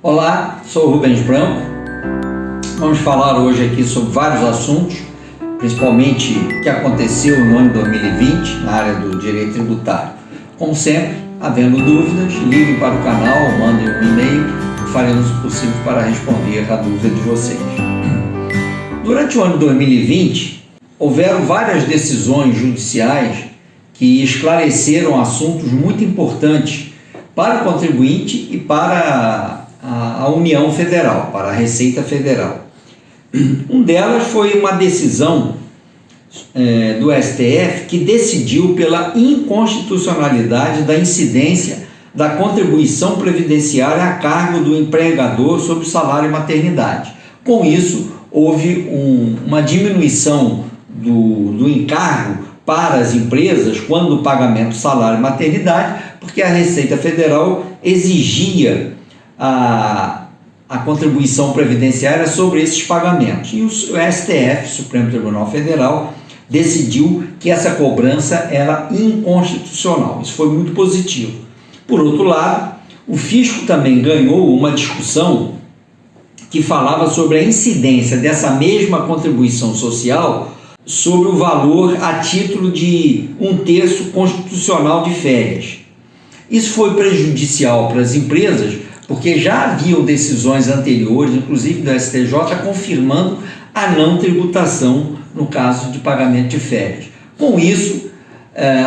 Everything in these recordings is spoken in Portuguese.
Olá, sou o Rubens Branco. Vamos falar hoje aqui sobre vários assuntos, principalmente o que aconteceu no ano de 2020 na área do direito tributário. Como sempre, havendo dúvidas, liguem para o canal, mandem um e-mail e faremos o possível para responder a dúvida de vocês. Durante o ano de 2020, houveram várias decisões judiciais que esclareceram assuntos muito importantes para o contribuinte e para a União Federal, para a Receita Federal. Um delas foi uma decisão do STF que decidiu pela inconstitucionalidade da incidência da contribuição previdenciária a cargo do empregador sobre o salário e maternidade. Com isso, houve uma diminuição do encargo para as empresas quando o pagamento do salário e maternidade, porque a Receita Federal exigia a contribuição previdenciária sobre esses pagamentos. E o STF, Supremo Tribunal Federal, decidiu que essa cobrança era inconstitucional. Isso foi muito positivo. Por outro lado, o fisco também ganhou uma discussão que falava sobre a incidência dessa mesma contribuição social sobre o valor a título de 1/3 constitucional de férias. Isso foi prejudicial para as empresas, porque já haviam decisões anteriores, inclusive do STJ, confirmando a não tributação no caso de pagamento de férias. Com isso,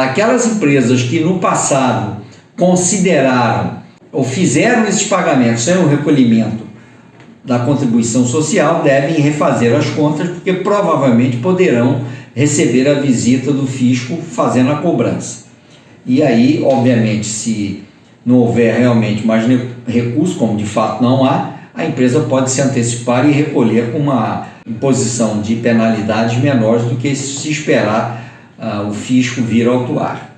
aquelas empresas que no passado consideraram ou fizeram esses pagamentos sem o recolhimento da contribuição social devem refazer as contas, porque provavelmente poderão receber a visita do fisco fazendo a cobrança. E aí, obviamente, se não houver realmente mais recurso, como de fato não há, a empresa pode se antecipar e recolher com uma imposição de penalidades menores do que se esperar o fisco vir autuar.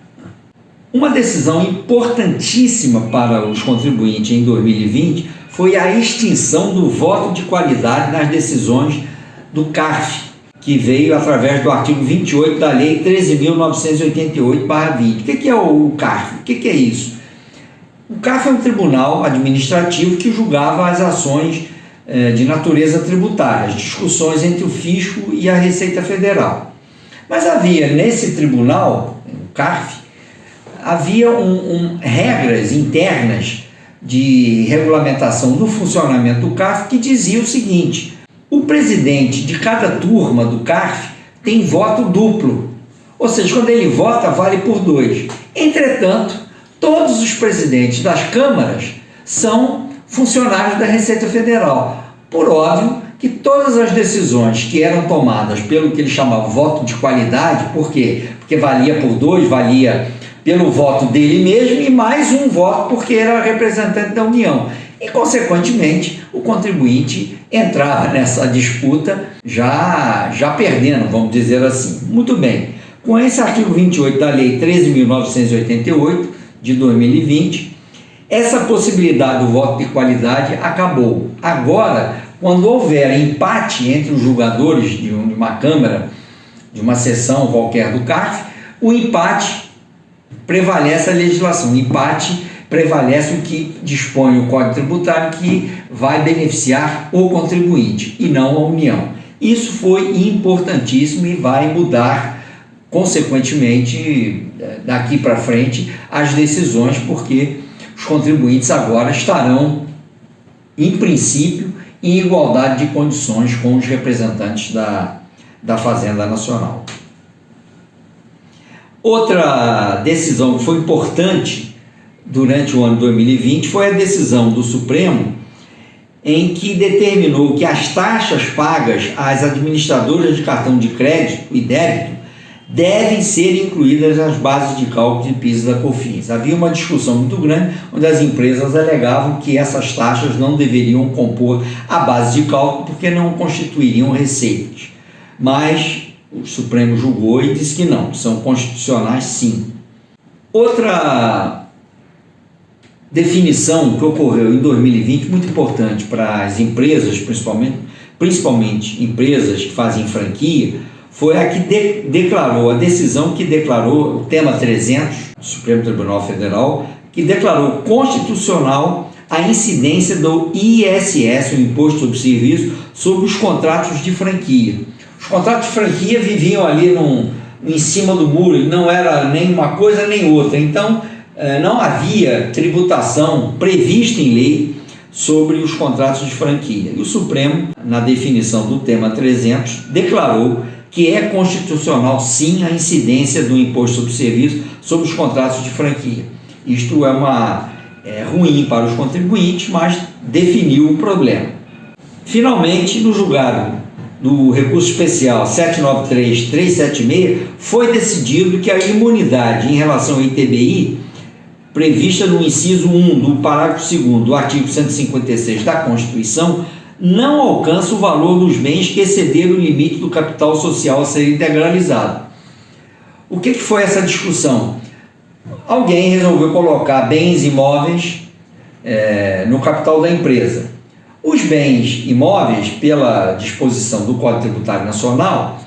Uma decisão importantíssima para os contribuintes em 2020 foi a extinção do voto de qualidade nas decisões do CARF, que veio através do artigo 28 da Lei 13.988/20. O que é o CARF? O que é isso? O CARF é um tribunal administrativo que julgava as ações de natureza tributária, as discussões entre o fisco e a Receita Federal. Mas havia nesse tribunal, o CARF, havia regras internas de regulamentação do funcionamento do CARF que dizia o seguinte: o presidente de cada turma do CARF tem voto duplo, ou seja, quando ele vota vale por 2. Entretanto, todos os presidentes das câmaras são funcionários da Receita Federal. Por óbvio que todas as decisões que eram tomadas pelo que ele chamava voto de qualidade, por quê? Porque valia por 2, valia pelo voto dele mesmo e mais um voto porque era representante da União. E, consequentemente, o contribuinte entrava nessa disputa já perdendo, vamos dizer assim. Muito bem, com esse artigo 28 da Lei 13.988 de 2020, essa possibilidade do voto de qualidade acabou. Agora, quando houver empate entre os julgadores de uma Câmara, de uma sessão qualquer do CARF, o empate prevalece a legislação. O empate prevalece o que dispõe o Código Tributário, que vai beneficiar o contribuinte e não a União. Isso foi importantíssimo e vai mudar, consequentemente, daqui para frente, as decisões, porque os contribuintes agora estarão, em princípio, em igualdade de condições com os representantes da Fazenda Nacional. Outra decisão que foi importante durante o ano 2020 foi a decisão do Supremo em que determinou que as taxas pagas às administradoras de cartão de crédito e débito devem ser incluídas nas bases de cálculo de PIS e da COFINS. Havia uma discussão muito grande onde as empresas alegavam que essas taxas não deveriam compor a base de cálculo porque não constituiriam receitas. Mas o Supremo julgou e disse que não, são constitucionais sim. Outra definição que ocorreu em 2020, muito importante para as empresas, principalmente empresas que fazem franquia, foi a que declarou, a decisão que declarou o tema 300 do Supremo Tribunal Federal, que declarou constitucional a incidência do ISS, o Imposto sobre Serviço, sobre os contratos de franquia. Os contratos de franquia viviam ali em cima do muro, não era nem uma coisa nem outra. Então, não havia tributação prevista em lei sobre os contratos de franquia. E o Supremo, na definição do tema 300, declarou que é constitucional, sim, a incidência do Imposto sobre Serviço sobre os contratos de franquia. Isto é ruim para os contribuintes, mas definiu o problema. Finalmente, no julgado do recurso especial 793.376, foi decidido que a imunidade em relação ao ITBI, prevista no inciso 1 do parágrafo 2º do artigo 156 da Constituição, não alcança o valor dos bens que excederam o limite do capital social a ser integralizado. O que foi essa discussão? Alguém resolveu colocar bens imóveis no capital da empresa. Os bens imóveis, pela disposição do Código Tributário Nacional,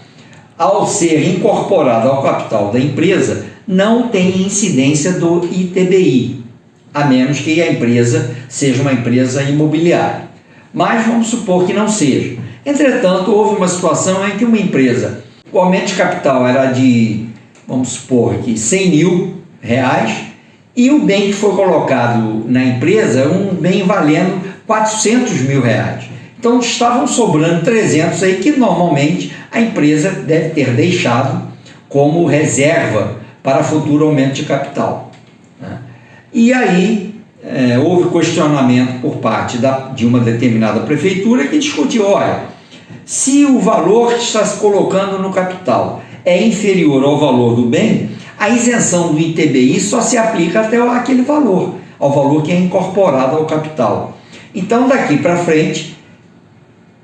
ao ser incorporado ao capital da empresa, não tem incidência do ITBI, a menos que a empresa seja uma empresa imobiliária. Mas vamos supor que não seja. Entretanto, houve uma situação em que uma empresa, o aumento de capital era de, vamos supor que R$100 mil, e o bem que foi colocado na empresa é um bem valendo R$400 mil. Então estavam sobrando 300 aí que normalmente a empresa deve ter deixado como reserva para futuro aumento de capital. E aí houve questionamento por parte de uma determinada prefeitura que discutiu, olha, se o valor que está se colocando no capital é inferior ao valor do bem, a isenção do ITBI só se aplica até aquele valor, ao valor que é incorporado ao capital. Então, daqui para frente,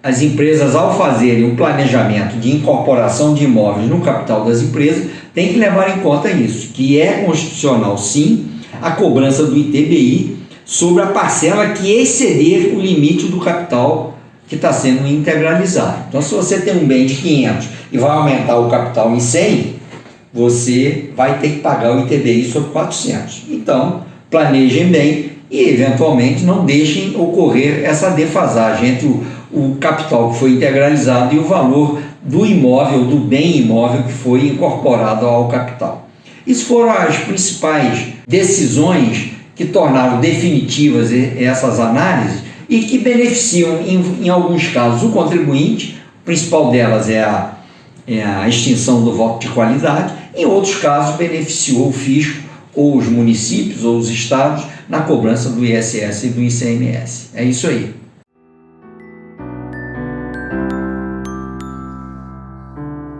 as empresas, ao fazerem um planejamento de incorporação de imóveis no capital das empresas, têm que levar em conta isso, que é constitucional, sim, a cobrança do ITBI sobre a parcela que exceder o limite do capital que está sendo integralizado. Então, se você tem um bem de 500 e vai aumentar o capital em 100, você vai ter que pagar o ITBI sobre 400. Então, planejem bem e, eventualmente, não deixem ocorrer essa defasagem entre o capital que foi integralizado e o valor do imóvel, do bem imóvel que foi incorporado ao capital. Isso foram as principais decisões que tornaram definitivas essas análises e que beneficiam, em alguns casos, o contribuinte. O principal delas é a extinção do voto de qualidade. Em outros casos, beneficiou o fisco, ou os municípios, ou os estados, na cobrança do ISS e do ICMS. É isso aí.